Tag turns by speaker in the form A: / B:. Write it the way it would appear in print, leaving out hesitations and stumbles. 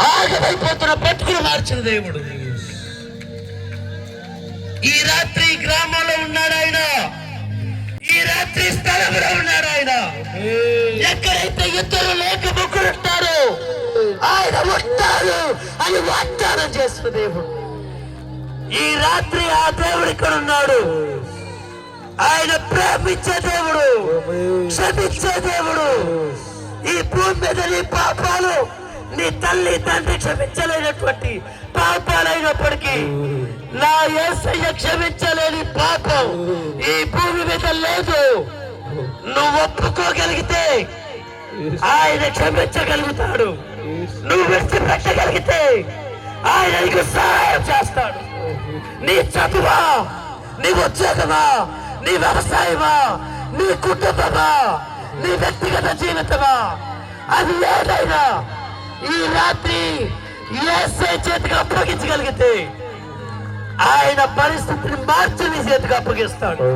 A: ఆగమైపోతున్న బతుకులు మార్చిన దేవుడు. ఈ రాత్రి గ్రామంలో ఉన్నాడు ఆయన, ఈ రాత్రి స్థలంలో ఉన్నాడు ఆయన. ఎక్కడైతే ఇద్దరు లేక ముగ్గురు ఉంటారో ఆయన ఉంటారు అని వాగ్దానం చేస్తున్న దేవుడు. ఈ రాత్రి ఆ దేవుడు ఇక్కడ ఉన్నాడు. ఆయన ప్రేమించే దేవుడు, క్షమించే దేవుడు. ఈ భూమి మీద నీ పాపాలు నీ తల్లి తండ్రి క్షమించలేనటువంటి పాపాలైనప్పటికీ నా యేసయ్య క్షమించలేని పాపం ఈ భూమి మీద లేదు. నువ్వు ఒప్పుకోగలిగితే ఆయన క్షమించగలుగుతాడు. నువ్వు విడిచిపెట్టగలిగితే ఆయన నీకు సహాయం చేస్తాడు. నీ చదువా, నీ ఉద్యోగమా, నీ వ్యవసాయమా, నీ కుటుంబమా, నీ వ్యక్తిగత జీవితమా, అది ఏదైనా ఈ రాత్రి యేసే చేతికి అప్పగించగలిగితే ఆయన పరిస్థితిని మార్చి నీ చేతికి అప్పగిస్తాడు.